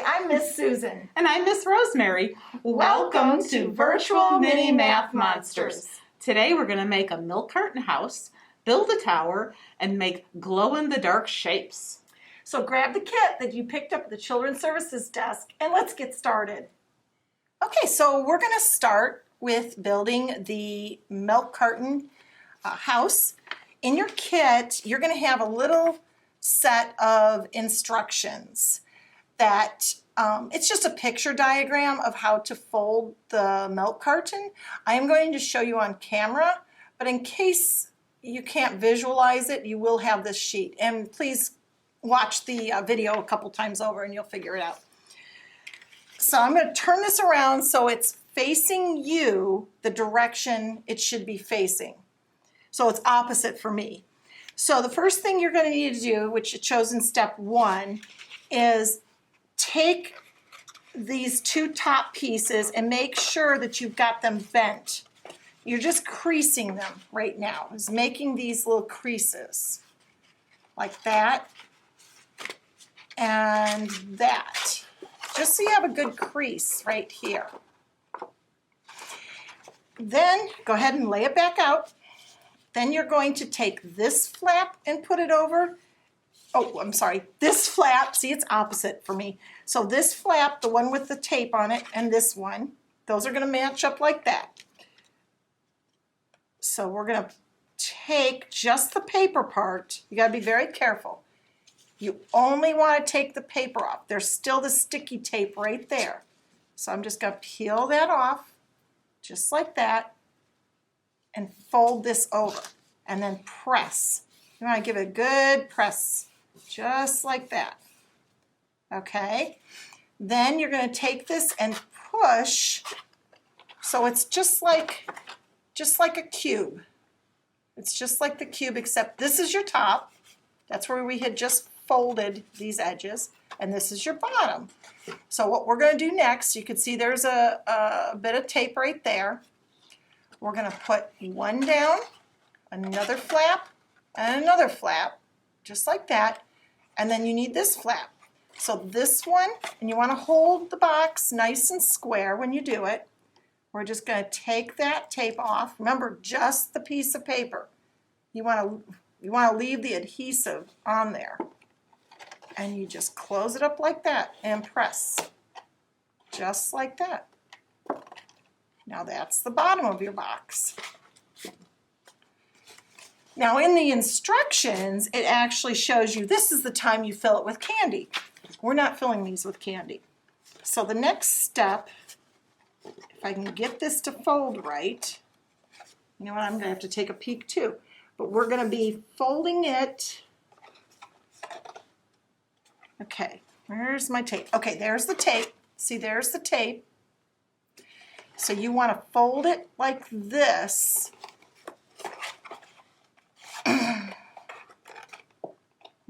Hi, I'm Miss Susan. And I'm Miss Rosemary. Welcome to Virtual Mini Math Monsters. Today we're going to make a milk carton house, build a tower, and make glow-in-the-dark shapes. So grab the kit that you picked up at the Children's Services desk and let's get started. Okay, so we're going to start with building the milk carton house. In your kit, you're going to have a little set of instructions that it's just a picture diagram of how to fold the milk carton. I am going to show you on camera, but in case you can't visualize it, you will have this sheet. And please watch the video a couple times over and you'll figure it out. So I'm going to turn this around so it's facing you the direction it should be facing. So it's opposite for me. So the first thing you're going to need to do, which it shows in step 1, is take these two top pieces and make sure that you've got them bent. You're just creasing them right now. It's making these little creases like that and that. Just so you have a good crease right here. Then go ahead and lay it back out. Then you're going to take this flap and put it over. Oh, I'm sorry, this flap, see it's opposite for me. So this flap, the one with the tape on it, and this one, those are gonna match up like that. So we're gonna take just the paper part. You gotta be very careful. You only wanna take the paper off. There's still the sticky tape right there. So I'm just gonna peel that off, just like that, and fold this over, and then press. You wanna give it a good press. Just like that. Okay, then you're going to take this and push so it's just like a cube. It's just like the cube, except this is your top. That's where we had just folded these edges, and this is your bottom. So what we're going to do next, you can see there's a bit of tape right there. We're going to put one down, another flap, and another flap, just like that. And then you need this flap. So this one, and you want to hold the box nice and square when you do it. We're just going to take that tape off. Remember, just the piece of paper. You want to leave the adhesive on there. And you just close it up like that and press. Just like that. Now that's the bottom of your box. Now in the instructions, it actually shows you this is the time you fill it with candy. We're not filling these with candy. So the next step, if I can get this to fold right, you know what, I'm going to have to take a peek too. But we're going to be folding it. Okay, where's my tape? Okay, there's the tape. See, there's the tape. So you want to fold it like this.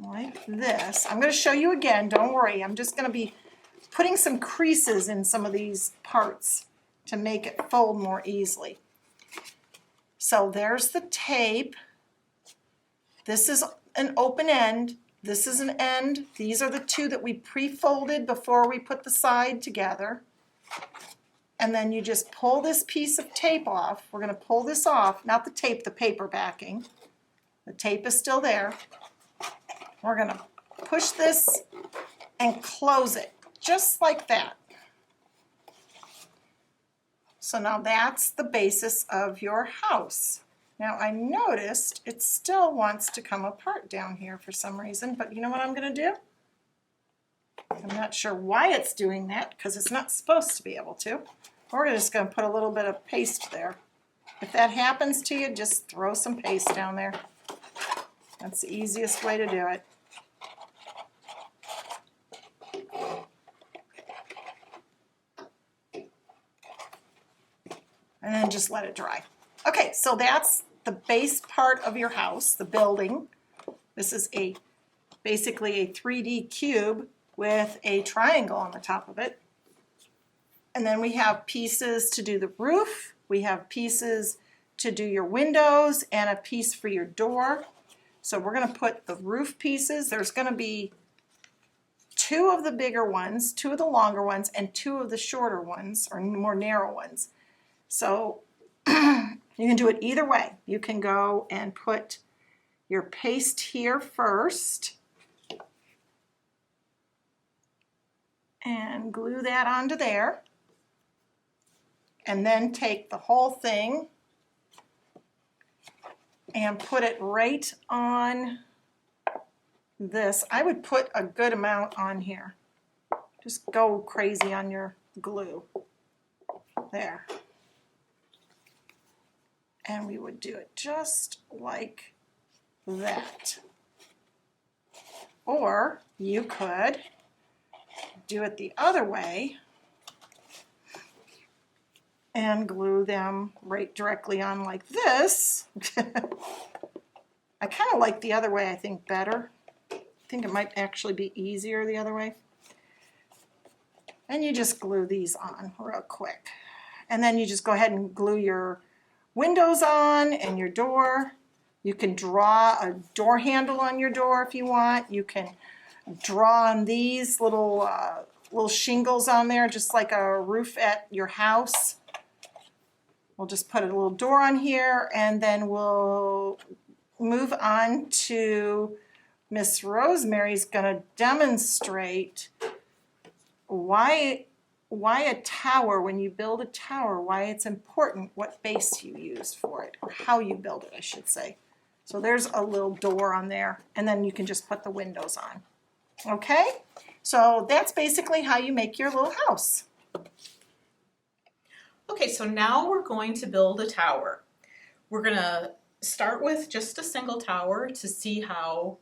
Like this. I'm going to show you again, don't worry. I'm just going to be putting some creases in some of these parts to make it fold more easily. So there's the tape. This is an open end. This is an end. These are the two that we pre-folded before we put the side together. And then you just pull this piece of tape off. We're going to pull this off, not the tape, the paper backing. The tape is still there. We're going to push this and close it, just like that. So now that's the basis of your house. Now I noticed it still wants to come apart down here for some reason, but you know what I'm going to do? I'm not sure why it's doing that, because it's not supposed to be able to. We're just going to put a little bit of paste there. If that happens to you, just throw some paste down there. That's the easiest way to do it. And then just let it dry. Okay, so that's the base part of your house, the building. This is basically a 3D cube with a triangle on the top of it. And then we have pieces to do the roof. We have pieces to do your windows and a piece for your door. So we're going to put the roof pieces. There's going to be two of the bigger ones, two of the longer ones, and two of the shorter ones, or more narrow ones. So you can do it either way. You can go and put your paste here first and glue that onto there, and then take the whole thing and put it right on this. I would put a good amount on here. Just go crazy on your glue. There. And we would do it just like that. Or you could do it the other way and glue them right directly on like this. I kind of like the other way, I think, better. I think it might actually be easier the other way. And you just glue these on real quick. And then you just go ahead and glue your windows on and your door. You can draw a door handle on your door if you want. You can draw on these little shingles on there, just like a roof at your house. We'll just put a little door on here, and then we'll move on to Miss Rosemary's going to demonstrate why a tower, when you build a tower, why it's important what base you use for it, or how you build it, I should say. So there's a little door on there, and then you can just put the windows on. Okay? So that's basically how you make your little house. Okay, so now we're going to build a tower. We're going to start with just a single tower to see how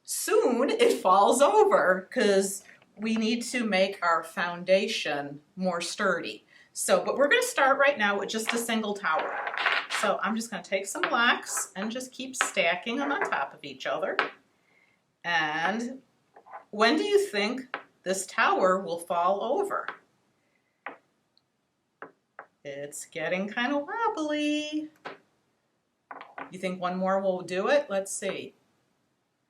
soon it falls over, because we need to make our foundation more sturdy. But we're going to start right now with just a single tower. So I'm just going to take some blocks and just keep stacking them on top of each other. And when do you think this tower will fall over? It's getting kind of wobbly. You think one more will do it? Let's see.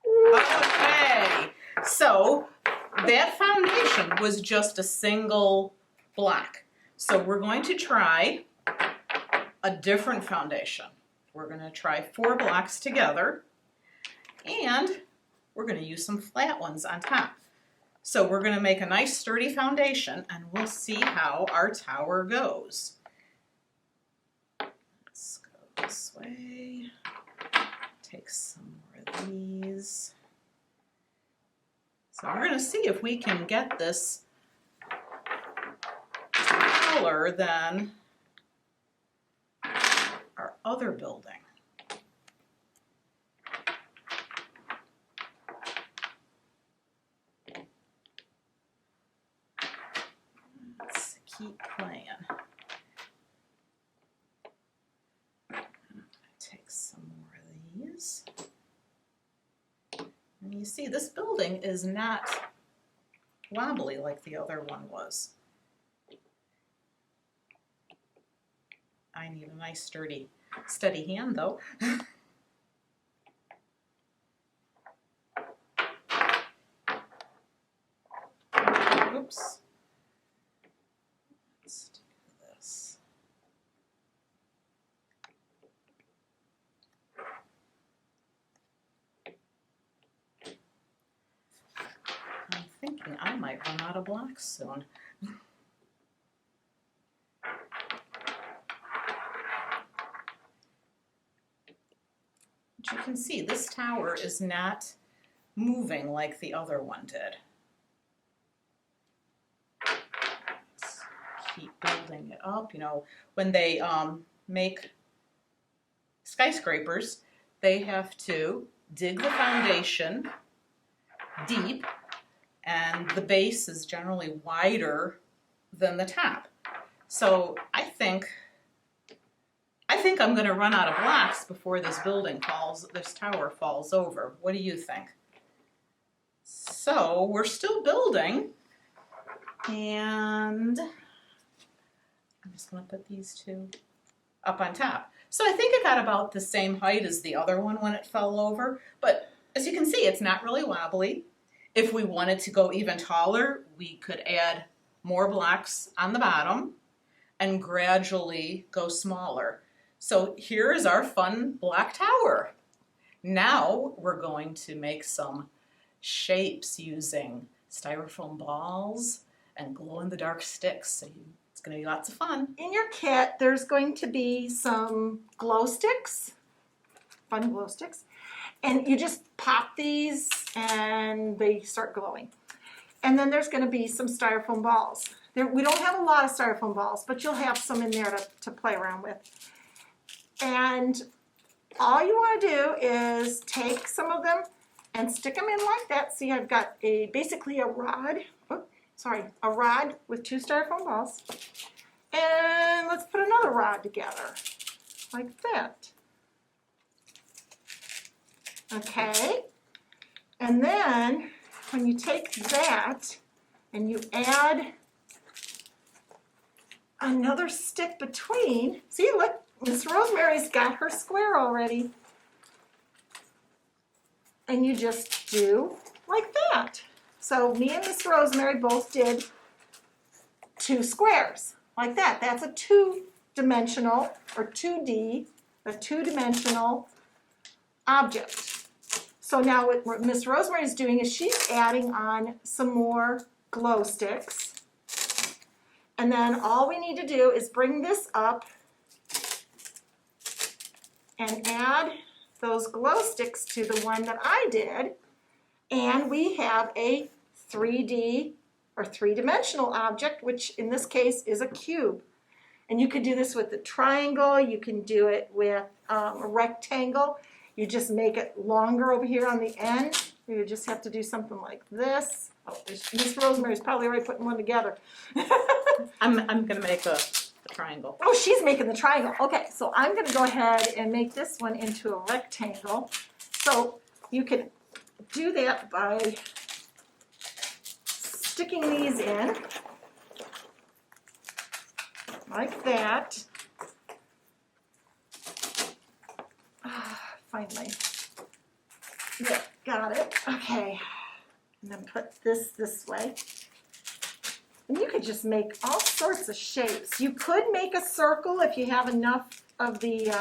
Okay, so that foundation was just a single block. So we're going to try a different foundation. We're going to try 4 blocks together, and we're going to use some flat ones on top. So we're going to make a nice sturdy foundation, and we'll see how our tower goes. Let's go this way. Take some more of these. So we're going to see if we can get this taller than our other building. Let's keep playing. Take some more of these. And you see, this building is not wobbly like the other one was. I need a nice sturdy, steady hand though. Oops. Let's do this. I'm thinking I might run out of blocks soon. But you can see this tower is not moving like the other one did. Let's keep building it up. You know, when they make skyscrapers, they have to dig the foundation deep, and the base is generally wider than the top. So I think I'm going to run out of blocks before this tower falls over. What do you think? So we're still building, and I'm just going to put these 2 up on top. So I think it got about the same height as the other one when it fell over, but as you can see, it's not really wobbly. If we wanted to go even taller, we could add more blocks on the bottom and gradually go smaller. So here is our fun block tower. Now we're going to make some shapes using styrofoam balls and glow-in-the-dark sticks. So it's going to be lots of fun. In your kit, there's going to be some glow sticks, fun glow sticks, and you just pop these and they start glowing. And then there's going to be some styrofoam balls. We don't have a lot of styrofoam balls, but you'll have some in there to play around with. And all you want to do is take some of them and stick them in like that. See, I've got basically a rod. A rod with 2 styrofoam balls. And let's put another rod together, like that. Okay. And then when you take that and you add another stick between, see, look, Miss Rosemary's got her square already. And you just do like that. So me and Miss Rosemary both did 2 squares, like that. That's a 2-dimensional, or 2D, a 2-dimensional object. So now what Miss Rosemary is doing is she's adding on some more glow sticks. And then all we need to do is bring this up and add those glow sticks to the one that I did. And we have a 3D or 3-dimensional object, which in this case is a cube. And you could do this with a triangle, you can do it with a rectangle. You just make it longer over here on the end. You just have to do something like this. Oh, Miss Rosemary's probably already putting one together. I'm going to make a triangle. Oh, she's making the triangle. Okay, so I'm going to go ahead and make this one into a rectangle. So you can do that by sticking these in like that. Finally. Yeah, got it. Okay. And then put this way. And you could just make all sorts of shapes. You could make a circle if you have enough of the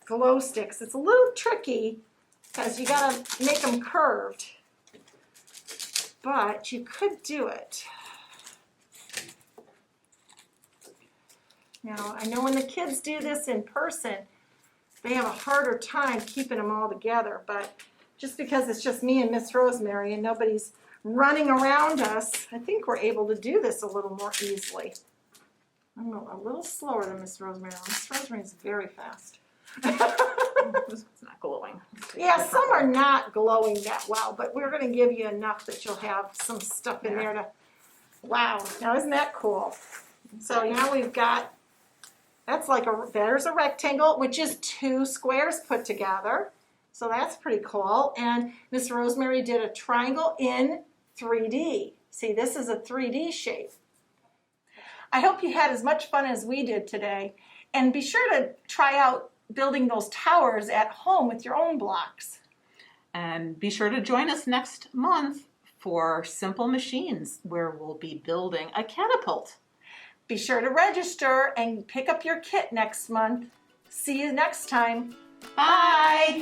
glow sticks. It's a little tricky because you got to make them curved. But you could do it. Now, I know when the kids do this in person, they have a harder time keeping them all together, but just because it's just me and Miss Rosemary and nobody's running around us, I think we're able to do this a little more easily. I'm a little slower than Miss Rosemary. Miss Rosemary's very fast. It's not glowing. Yeah, some are not glowing that well, but we're going to give you enough that you'll have some stuff in there to, wow, now isn't that cool? So now we've got, there's a rectangle, which is 2 squares put together. So that's pretty cool. And Miss Rosemary did a triangle in 3D. See, this is a 3D shape. I hope you had as much fun as we did today. And be sure to try out building those towers at home with your own blocks. And be sure to join us next month for Simple Machines, where we'll be building a catapult. Be sure to register and pick up your kit next month. See you next time. Bye!